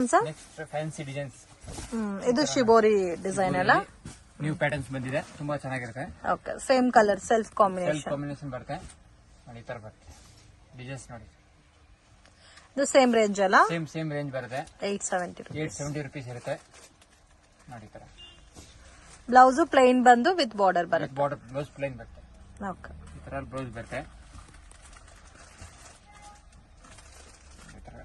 Next fancy designs. ಇದು shibori design ಅಲ್ಲ, new patterns ಬಂದಿದೆ, ತುಂಬಾ ಚೆನ್ನಾಗಿರುತ್ತೆ. Okay, same colour self combination ಬರುತ್ತೆ ನೋಡಿ. ಈ ತರ ಬರುತ್ತೆ ಡಿಸೈನ್ಸ್ ನೋಡಿ. ಇದು ಸೇಮ್ ರೇಂಜ್ ಅಲ್ಲ, ಸೇಮ್ ರೇಂಜ್ ಬರುತ್ತೆ. 870 rupees ಇರುತ್ತೆ ನೋಡಿ. ಈ ತರ ಬ್ಲೌಸ್ ಪ್ಲೈನ್ ಬಂದು ವಿತ್ ಬಾರ್ಡರ್ ಬರುತ್ತೆ. ಬ್ಲೌಸ್ ಪ್ಲೈನ್ ಬರುತ್ತೆ. ಓಕೆ, ಈ ತರ ಬ್ಲೌಸ್ ಬರುತ್ತೆ.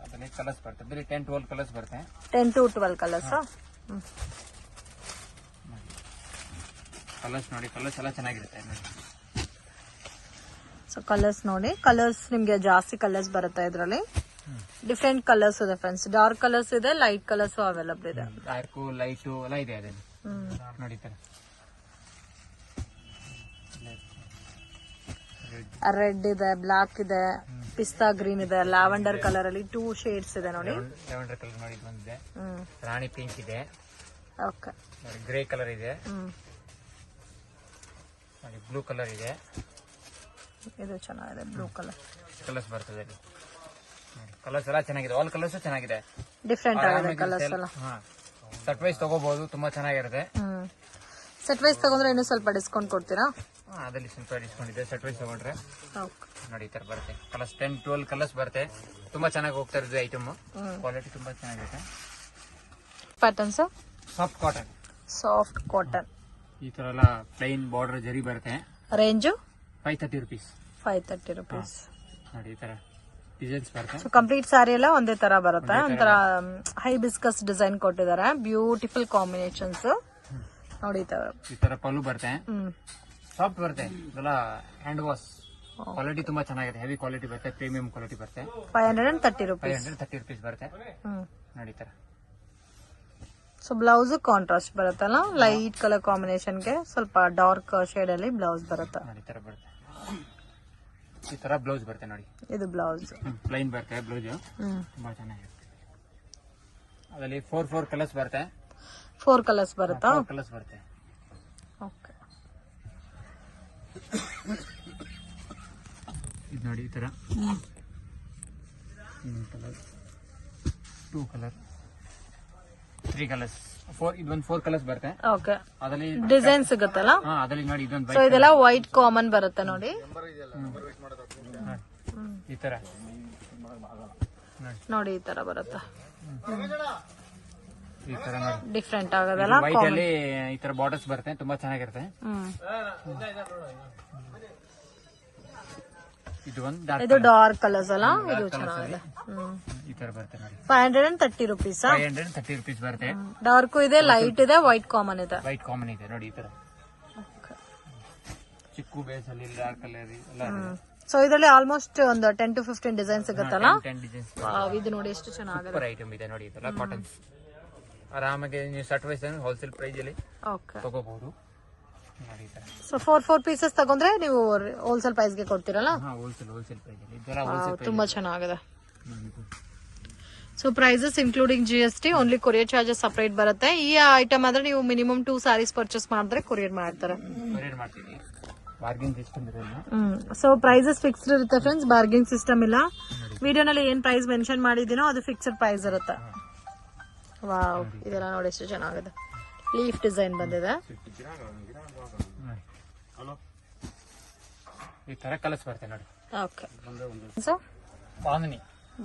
ಅದರಲ್ಲಿ ಕಲರ್ಸ್ ಬರುತ್ತೆ, ಬರೀ 10-12 ಕಲರ್ಸ್ ಬರುತ್ತೆ. 10 to 12 ಕಲರ್ಸ್. ಕಲರ್ಸ್ ನೋಡಿ, ಕಲರ್ಸ್ ಎಲ್ಲ ಚೆನ್ನಾಗಿರುತ್ತೆ. ಸೊ ಕಲರ್ಸ್ ನೋಡಿ, ಕಲರ್ಸ್ ನಿಮ್ಗೆ ಜಾಸ್ತಿ ಕಲರ್ಸ್ ಬರುತ್ತೆ ಇದರಲ್ಲಿ. ಡಿಫ್ರೆಂಟ್ ಕಲರ್ಸ್ ಇದೆ ಫ್ರೆಂಡ್ಸ್, ಡಾರ್ಕ್ ಕಲರ್ಸ್ ಇದೆ, ಲೈಟ್ ಕಲರ್ಸ್ ಅವೈಲಬಲ್ ಇದೆ. ಡಾರ್ಕ್ ಲೈಟ್ ಎಲ್ಲ ಇದೆ ಅದೇ ನೋಡಿ. ರೆಡ್ ಇದೆ, ಬ್ಲಾಕ್ ಇದೆ, ಪಿಸ್ತಾ ಗ್ರೀನ್ ಇದೆ, ಲ್ಯಾವೆಂಡರ್ ಕಲರ್ ಅಲ್ಲಿ 2 ಶೇಡ್ಸ್ ಇದೆ ನೋಡಿ. ಲ್ಯಾವೆಂಡರ್ ಕಲರ್ ನೋಡಿ ಬಂದಿದೆ, ರಾಣಿ ಪಿಂಕ್ ಇದೆ, ಓಕೆ, ಗ್ರೇ ಕಲರ್ ಇದೆ, ಬ್ಲೂ ಕಲರ್ ಇದೆ. ಇದು ಚೆನ್ನಾಗಿದೆ, ಬ್ಲೂ ಕಲರ್ ಕಲರ್ಸ್ ಬರ್ತದೆ. ಕಲರ್ಸ್ ಎಲ್ಲ ಚೆನ್ನಾಗಿದೆ, ಆಲ್ ಕಲರ್ಸ್ ಚೆನ್ನಾಗಿದೆ, ಡಿಫ್ರೆಂಟ್ ಆಗಿದೆ ಕಲರ್ಸ್ ಎಲ್ಲ. ಸೆಟ್ ವೈಸ್ ತಗೋಬಹುದು, ತುಂಬಾ ಚೆನ್ನಾಗಿರುತ್ತೆ. ಸೆಟ್ ವೈಸ್ ತಗೊಂಡ್ರೆ ಇನ್ನೂ ಸ್ವಲ್ಪ ಡಿಸ್ಕೌಂಟ್ ಕೊಡ್ತೀರಾ? ಅದಲ್ಲಿ ಸ್ವಲ್ಪ ಡಿಸ್ಕೌಂಟ್ ಇದೆ ಸೆಟ್ ವೈಸ್ ತಗೊಂಡ್ರೆ. ಓಕೆ ನೋಡಿ, ಈ ತರ ಬರುತ್ತೆ ಕಲರ್ಸ್, 10-12 ಕಲರ್ಸ್ ಬರುತ್ತೆ. ತುಂಬಾ ಚೆನ್ನಾಗಿ ಹೋಗ್ತಾ ಇರೋದು ಐಟಮ್, ಕ್ವಾಲಿಟಿ ತುಂಬಾ ಚೆನ್ನಾಗಿದೆ. ಪ್ಯಾಟರ್ನ್ಸ್ ಸಾಫ್ಟ್ ಕಾಟನ್ ಈ ತರ ಎಲ್ಲ ಪ್ಲೈನ್ ಬಾರ್ಡರ್ ಜರಿ ಬರುತ್ತೆ. Range 530 rupees. 530 rupees. ನೋಡಿ, ಈ ತರ ಡಿಸೈನ್ಸ್ ಬರುತ್ತೆ. ಸೊ ಕಂಪ್ಲೀಟ್ ಸಾರಿ ಎಲ್ಲ ಒಂದೇ ತರ ಬರುತ್ತೆ. ಒಂಥರ ಹೈಬಿಸ್ಕಸ್ ಡಿಸೈನ್ ಕೊಟ್ಟಿದ್ದಾರೆ, ಬ್ಯೂಟಿಫುಲ್ ಕಾಂಬಿನೇಷನ್ಸ್ ನೋಡಿ. ಈ ತರ ಪಲ್ಲು ಬರುತ್ತೆ, ಸಾಫ್ಟ್ ಬರುತ್ತೆ, ಇದೆಲ್ಲ ಹ್ಯಾಂಡ್ ವಾಶ್ ಕ್ವಾಲಿಟಿ ತುಂಬಾ ಚೆನ್ನಾಗಿದೆ. ಹೆವಿ ಕ್ವಾಲಿಟಿ ಬರುತ್ತೆ, ಪ್ರೀಮಿಯಂ ಕ್ವಾಲಿಟಿ ಬರುತ್ತೆ. 530 rupees. 530 rupees ಬರುತ್ತೆ ನೋಡಿ. ಈ ತರ ಸೊ ಬ್ಲೌಸ್ ಕಾಂಟ್ರಾಸ್ಟ್ ಬರುತ್ತಲ್ಲ, ಲೈಟ್ ಕಲರ್ ಕಾಂಬಿನೇಷನ್ ಗೆ ಸ್ವಲ್ಪ ಡಾರ್ಕ್ ಶೇಡ್ ಅಲ್ಲಿ ಬ್ಲೌಸ್ ಬರುತ್ತೆ. ಈ ತರ ಬರುತ್ತೆ, ಈ ತರ ಬ್ಲೌಸ್ ಬರುತ್ತೆ ನೋಡಿ. ಇದು ಬ್ಲೌಸ್ ಪ್ಲೈನ್ ಬರುತ್ತೆ, ಬ್ಲೌಸ್ ತುಂಬಾ ಚೆನ್ನಾಗಿರುತ್ತೆ. ಅದರಲ್ಲಿ 4 ಕಲರ್ಸ್ ಬರುತ್ತೆ. 4 ಕಲರ್ಸ್ ಬರುತ್ತಾ? 4 ಕಲರ್ಸ್ ಬರುತ್ತೆ. ಓಕೆ, ಇದು ನೋಡಿ, ಈ ತರ 2 ಕಲರ್ 3 ಕಲರ್ಸ್ 4 ಇದೊಂದು 4 ಕಲರ್ಸ್ ಬರುತ್ತೆ. ಓಕೆ, ಅದರಲ್ಲಿ ಡಿಸೈನ್ ಸಿಗುತ್ತಲ್ಲ. ಅದರಲ್ಲಿ ನೋಡಿ, ಇದೊಂದು ಸೊ ಇದೆಲ್ಲ ವೈಟ್ ಕಾಮನ್ ಬರುತ್ತೆ ನೋಡಿ. ಈ ತರ ನೋಡಿ, ಈ ತರ ಬರುತ್ತೆ, ಈ ತರ ನೋಡಿ, ಡಿಫ್ರೆಂಟ್ ಆಗೋದಲ್ಲ. ವೈಟ್ ಅಲ್ಲಿ ಈ ತರ ಬಾರ್ಡರ್ಸ್ ಬರುತ್ತೆ, ತುಂಬಾ ಚೆನ್ನಾಗಿರುತ್ತೆ. ಇದು ಡಾರ್ಕ್ ಕಲರ್ಸ್ ಅಲ್ಲ, ಇದು ಚೆನ್ನಾಗಿದೆ. ಈ ತರ ಬರುತ್ತೆ ನೋಡಿ. 530 rupees. 530 rupees ಬರುತ್ತೆ. ಡಾರ್ಕ್ ಇದೆ, ಲೈಟ್ ಇದೆ, ವೈಟ್ ಕಾಮನ್ ಇದೆ. ವೈಟ್ ಕಾಮನ್ ಇದೆ ನೋಡಿ. ಈ ತರ ಚಿಕ್ಕು ಬೇಸ್ ಅಲ್ಲಿ ಡಾರ್ಕ್ ಕಲರ್ ಎಲ್ಲ. ಸೊ ಇದರಲ್ಲಿ ಆಲ್ಮೋಸ್ಟ್ ಒಂದು 10 to 15 ಡಿಸೈನ್ ಸಿಗುತ್ತಲ್ಲ. 10 ಡಿಸೈನ್ಸ್. ಇದು ನೋಡಿ ಎಷ್ಟು ಚೆನ್ನಾಗಿದೆ, ಸೂಪರ್ ಐಟಮ್ ಇದೆ ನೋಡಿ. ಇದೆಲ್ಲ ಕಾಟನ್ಸ್ ಆರಾಮಾಗಿ ನೀವು ಸೆಟ್ ವೈಸ್ ಹೋಲ್ಸೇಲ್ ಪ್ರೈಸ್ ಅಲ್ಲಿ ತಗೋಬಹುದು. ಸೊ 4 ಪೀಸಸ್ ತಗೊಂಡ್ರೆ ನೀವು ಹೋಲ್ಸೇಲ್ ಪ್ರೈಸ್ ಗೆ ಕೊಡ್ತೀರಲ್ಲ? ಹೋಲ್ಸೇಲ್ ಪ್ರೈಸ್ ಅಲ್ಲಿ ಇದೆಲ್ಲ ಹೋಲ್ಸೇಲ್ ಪ್ರೈಸ್. ತುಂಬಾ ಚೆನ್ನಾಗಿದೆ. So prices including GST, only courier charges separate ಬರುತ್ತೆ. ಈ ಐಟಮ್ ಆದ್ರೆ ನೀವು ಮಿನಿಮಮ್ 2 ಸ್ಯಾರೀಸ್ ಪರ್ಚೇಸ್ ಮಾಡಿದ್ರೆ ಕೊರಿಯರ್ ಮಾಡ್ತಾರೆ. ಸೊ ಪ್ರೈಸಸ್ ಫಿಕ್ಸ್ಡ್ ಇರುತ್ತೆ ಫ್ರೆಂಡ್ಸ್, ಬಾರ್ಗಿಂಗ್ ಸಿಸ್ಟಮ್ ಇಲ್ಲ. ವಿಡಿಯೋನಲ್ಲಿ ಏನ್ ಪ್ರೈಸ್ ಮೆನ್ಷನ್ ಮಾಡಿದೀನೋ ಅದು ಫಿಕ್ಸ್ಡ್ ಪ್ರೈಸ್ ಇರುತ್ತೆ. ವಾವ್, ಇದೆಲ್ಲ ನೋಡಿ ಎಷ್ಟು ಚೆನ್ನಾಗಿದೆ, ಲೀಫ್ ಡಿಸೈನ್ ಬಂದಿದೆ. ಈ ತರ ಕಲರ್ಸ್ ಬರುತ್ತೆ ನೋಡಿ. Okay, so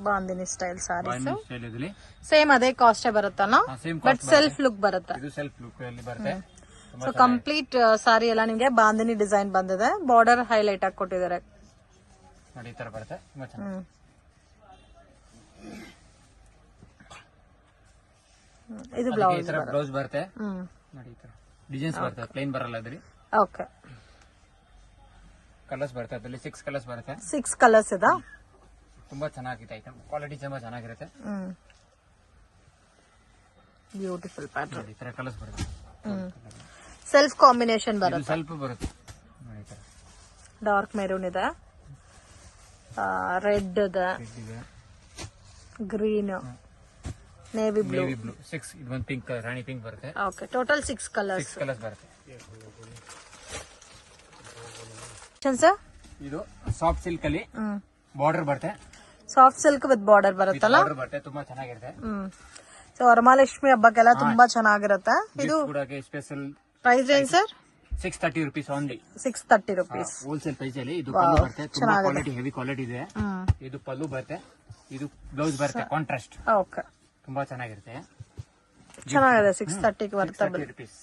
bandhini style sarees same ಅದೇ ಕಾಸ್ಟ್ ಬರುತ್ತಲ್ಲ, ಬಟ್ ಸೆಲ್ಫ್ ಲುಕ್ ಬರುತ್ತೆ. ಇದು ಸೆಲ್ಫ್ ಲುಕ್ ಅಲ್ಲಿ ಬರುತ್ತೆ. ಸೊ ಕಂಪ್ಲೀಟ್ ಸಾರಿ ಎಲ್ಲ ನಿಮಗೆ ಬಾಂದಿನಿ ಡಿಸೈನ್ ಬಂದಿದೆ, ಬಾರ್ಡರ್ ಹೈಲೈಟ್ ಆಗಿ ಕೊಟ್ಟಿದ್ದಾರೆ ನೋಡಿ. ಈ ತರ ಬರುತ್ತೆ, ತುಂಬಾ ಚೆನ್ನಾಗಿ. ಇದು ಬ್ಲೌಸ್ ಬರುತ್ತೆ ನೋಡಿ. ಈ ತರ ಡಿಸೈನ್ಸ್ ಬರುತ್ತೆ, ಪ್ಲೇನ್ ಬರಲ್ಲ ಅದ್ರಲ್ಲಿ. ಓಕೆ, ಕಲರ್ಸ್ ಬರುತ್ತೆ, ಅದರಲ್ಲಿ 6 ಕಲರ್ಸ್ ಬರುತ್ತೆ. 6 ಕಲರ್ಸ್ ಇದೆ. ತುಂಬಾ ಚೆನ್ನಾಗಿದೆ ಐಟಮ್, ಕ್ವಾಲಿಟಿ ತುಂಬಾ ಚೆನ್ನಾಗಿರುತ್ತೆ. Beautiful pattern. ಈ ತರ ಕಲರ್ಸ್ ಬರುತ್ತೆ, ಸೆಲ್ಫ್ ಕಾಂಬಿನೇಷನ್ ಬರುತ್ತೆ. ಸ್ವಲ್ಪ ಬರುತ್ತೆ, ಡಾರ್ಕ್ ಮೆರೂನ್ ಇದೆ, ರೆಡ್ ಇದೆ, ಗ್ರೀನ್, ನೇವಿ ಬ್ಲೂ. 6 ಇದೊಂದು ಪಿಂಕ್, ರಾಣಿ ಪಿಂಕ್ ಬರುತ್ತೆ. ಓಕೆ, ಟೋಟಲ್ 6 ಕಲರ್ಸ್ ಬರುತ್ತೆ. ಇದು ಸಾಫ್ಟ್ ಸಿಲ್ಕ್ ಅಲ್ಲಿ ಬಾರ್ಡರ್ ಬರುತ್ತೆ. ಸಾಫ್ಟ್ ಸಿಲ್ಕ್ ವಿತ್ ಬಾರ್ಡರ್ ಬರುತ್ತಲ್ಲ, ಬರುತ್ತೆ, ತುಂಬಾ ಚೆನ್ನಾಗಿರುತ್ತೆ. ಸೊ ವರಮಹಾಲಕ್ಷ್ಮಿ ಹಬ್ಬಕ್ಕೆಲ್ಲ ತುಂಬಾ ಚೆನ್ನಾಗಿರುತ್ತೆ. ಇದು special price range sir? 630 rupees only. 630 rupees wholesale price ಅಲ್ಲಿ. ಇದು ಪಲ್ಲು ಬರುತ್ತೆ, ತುಂಬಾ ಕ್ವಾಲಿಟಿ, ಹೆವಿ ಕ್ವಾಲಿಟಿ ಇದೆ. ಇದು ಪಲ್ಲು ಬರುತ್ತೆ, ಇದು ಬ್ಲೌಸ್ ಬರುತ್ತೆ ಕಾಂಟ್ರಾಸ್ಟ್. ಓಕೆ, ತುಂಬಾ ಚೆನ್ನಾಗಿರುತ್ತೆ. ಚೆನ್ನಾಗಿದೆ. 630 ವರ್ತಬಲ್. rupees.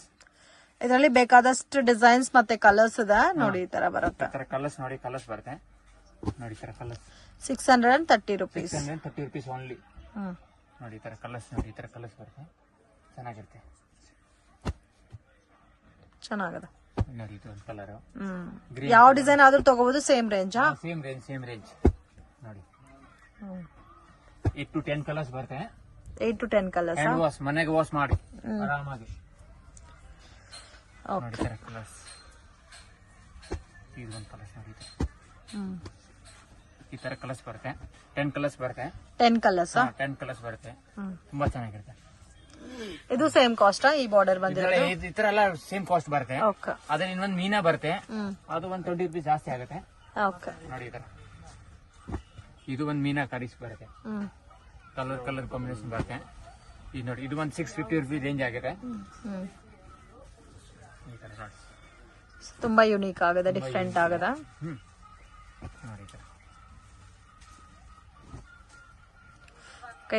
ಇದರಲ್ಲಿ ಬೇಕಾದಷ್ಟು ಡಿಸೈನ್ಸ್ ಮತ್ತೆ ಕಲರ್ಸ್ ಇದೆ ನೋಡಿ. ಈ ತರ ಬರುತ್ತೆ. ಕಲರ್ಸ್ ನೋಡಿ, ಕಲರ್ಸ್ ಬರುತ್ತೆ ನೋಡಿ. ಈ ತರ ಕಲರ್ಸ್ 630 rupees. 630 rupees only. ನೋಡಿ ಈ ತರ ಕಲರ್ಸ್ ನೋಡಿ. ಈ ತರ ಕಲರ್ಸ್ ಬರುತ್ತೆ, ಚೆನ್ನಾಗಿರುತ್ತೆ. ಚೆನ್ನಾಗಿದೆ ನೋಡಿ. ಇದು ಒಂದು ಕಲರ್. ಯಾವ ಡಿಸೈನ್ ಆದ್ರೂ ತಗೋಬಹುದು. ಸೇಮ್ ರೇಂಜ್ ಸೇಮ್ ರೇಂಜ್ ನೋಡಿ. 8 to 10 ಕಲರ್ಸ್ ಬರುತ್ತೆ. 8 to 10 ಕಲರ್ಸ್. ಹ್ಯಾಂಡ್ ವಾಶ್, ಮನೆಗೆ ವಾಶ್ ಮಾಡಿ ಆರಾಮಾಗಿ. ನೋಡಿ ಈ ತರ ಕಲರ್ಸ್. ಇದು ಒಂದು ಕಲರ್ಸ್ ನೋಡಿ. ಈ ತರ ಕಲರ್ಸ್ ಬರುತ್ತೆ. 10 ಕಲರ್ಸ್ ಬರುತ್ತೆ. 10 ಕಲರ್ಸ್ 10 ಕಲರ್ಸ್ ಬರುತ್ತೆ. ತುಂಬಾ ಚೆನ್ನಾಗಿರುತ್ತೆ. ಇದು ಸೇಮ್ ಕಾಸ್ಟ್. ಈ ಬಾರ್ಡರ್ ಬಂದಿರೋದು ಈ ತರ ಎಲ್ಲ ಸೇಮ್ ಕಾಸ್ಟ್ ಬರುತ್ತೆ. ಓಕೆ. ಅದೇ ಇನ್ನೊಂದು ಮೀನಾ ಬರುತ್ತೆ, ಅದು ಒಂದು 20 rupees ಜಾಸ್ತಿ ಆಗುತ್ತೆ. ಓಕೆ. ನೋಡಿ ಈ ತರ. ಇದು ಒಂದು ಮೀನಾ ಕರೀಸ್ ಬರುತ್ತೆ, ಕಲರ್ ಕಾಂಬಿನೇಷನ್ ಬರುತ್ತೆ. ಇದು ನೋಡಿ, ಇದು ಒಂದು 650 rupees ರೇಂಜ್ ಆಗಿದೆ. ಈ ತರ ನೋಡಿ, ತುಂಬಾ ಯುನೀಕ್ ಆಗಿದೆ, ಡಿಫ್ರೆಂಟ್ ಆಗಿದೆ. ನೋಡಿ ಈ ತರ.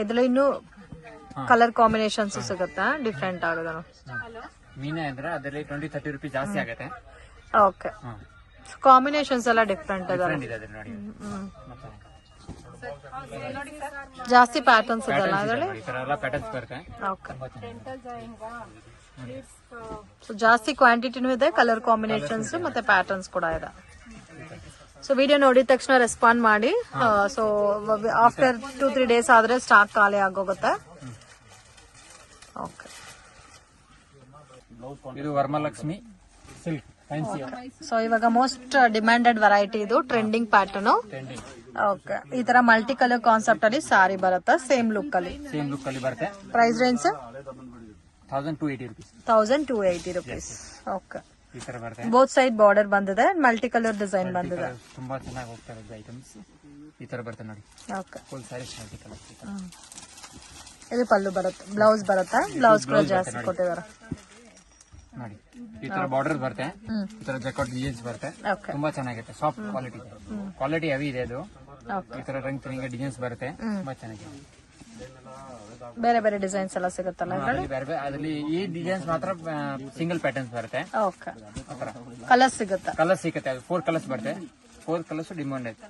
ಇದ್ರಲ್ಲಿ ಇನ್ನು ಕಲರ್ ಕಾಂಬಿನೇಷನ್ಸ್ ಸಿಗುತ್ತೆ, ಡಿಫ್ರೆಂಟ್ ಆಗಿದೆ. ಮೀನಾ ಅಂದ್ರೆ ಅದರಲ್ಲಿ 20-30 rupees ಜಾಸ್ತಿ ಆಗುತ್ತೆ. ಓಕೆ. ಕಾಂಬಿನೇಷನ್ಸ್ ಎಲ್ಲ ಡಿಫ್ರೆಂಟ್ ಇದೆ ನೋಡಿ. ಜಾಸ್ತಿ ಪ್ಯಾಟರ್ನ್ಸ್ ಇದೆಲ್ಲ ಅದರಲ್ಲಿ. ಈ ತರ ಎಲ್ಲ ಪ್ಯಾಟರ್ನ್ಸ್ ಬರುತ್ತೆ. ಓಕೆ. ಸೊ ಜಾಸ್ತಿ ಕ್ವಾಂಟಿಟಿನೂ ಇದೆ, ಕಲರ್ ಕಾಂಬಿನೇಷನ್ಸ್ ಮತ್ತೆ ಪ್ಯಾಟರ್ನ್ಸ್ ಕೂಡ ಇದೆ. ಸೊ ವಿಡಿಯೋ ನೋಡಿದ ತಕ್ಷಣ ರೆಸ್ಪಾಂಡ್ ಮಾಡಿ. ಸೊ ಆಫ್ಟರ್ 2-3 days ಆದ್ರೆ ಸ್ಟಾಕ್ ಖಾಲಿ ಆಗೋಗುತ್ತೆ. ಓಕೆ. ಇದು ವರಮಹಾಲಕ್ಷ್ಮಿ ಸಿಲ್ಕ್ ಫ್ಯಾನ್ಸಿ. ಸೊ ಇವಾಗ ಮೋಸ್ಟ್ ಡಿಮ್ಯಾಂಡೆಡ್ ವೆರೈಟಿ ಇದು, ಟ್ರೆಂಡಿಂಗ್ ಪ್ಯಾಟರ್ನ್. ಓಕೆ. ಈ ತರ ಮಲ್ಟಿ ಕಲರ್ ಕಾನ್ಸೆಪ್ಟ್ ಅಲ್ಲಿ ಸಾರಿ ಬರುತ್ತೆ, ಸೇಮ್ ಲುಕ್ ಅಲ್ಲಿ ಬರುತ್ತೆ. Price range 1280 rupees. 1280 rupees. Okay. ಈ ತರ ಬರುತ್ತೆ. ಬೋತ್ ಸೈಡ್ ಬಾರ್ಡರ್ ಬಂದಿದೆ, ಮಲ್ಟಿ ಕಲರ್ ಡಿಸೈನ್ ಬಂದಿದೆ. ತುಂಬಾ ಚೆನ್ನಾಗಿ ಹೋಗ್ತಾ ಇರೋದು ಐಟಮ್ಸ್. ಈ ತರ ಬರುತ್ತೆ ನೋಡಿ. Okay. Full sarees multi colour. ಇದು ಪಲ್ಲು ಬರುತ್ತೆ, ಬ್ಲೌಸ್ ಬರುತ್ತೆ. ಬ್ಲೌಸ್ ಕೂಡ ಜಾಸ್ತಿ ಕೊಟ್ಟಿದ್ದಾರೆ ನೋಡಿ. ಈ ತರ ಬಾರ್ಡರ್ ಬರುತ್ತೆ, ಈ ತರ ಜಕಾರ್ಡ್ ಡಿಸೈನ್ಸ್ ಬರುತ್ತೆ. ತುಂಬಾ ಚೆನ್ನಾಗಿರುತ್ತೆ, ಸಾಫ್ಟ್ ಕ್ವಾಲಿಟಿ ಇದೆ, ಕ್ವಾಲಿಟಿ ಹೆವಿ ಇದೆ. ಇದು ಈ ತರ ರಂಗ್ ಡಿಸೈನ್ಸ್ ಬರುತ್ತೆ, ತುಂಬಾ ಚೆನ್ನಾಗಿದೆ. ಬೇರೆ ಬೇರೆ ಡಿಸೈನ್ಸ್ ಎಲ್ಲ ಸಿಗುತ್ತಲ್ಲ ಅದರಲ್ಲಿ. ಈ ಡಿಸೈನ್ಸ್ ಮಾತ್ರ ಸಿಂಗಲ್ ಪ್ಯಾಟರ್ನ್ಸ್ ಬರುತ್ತೆ. ಓಕೆ. ಕಲರ್ಸ್ ಸಿಗುತ್ತೆ. ಅದು 4 ಕಲರ್ಸ್ ಬರುತ್ತೆ. 4 ಕಲರ್ಸ್ ಡಿಮಾಂಡ್ ಐತೆ.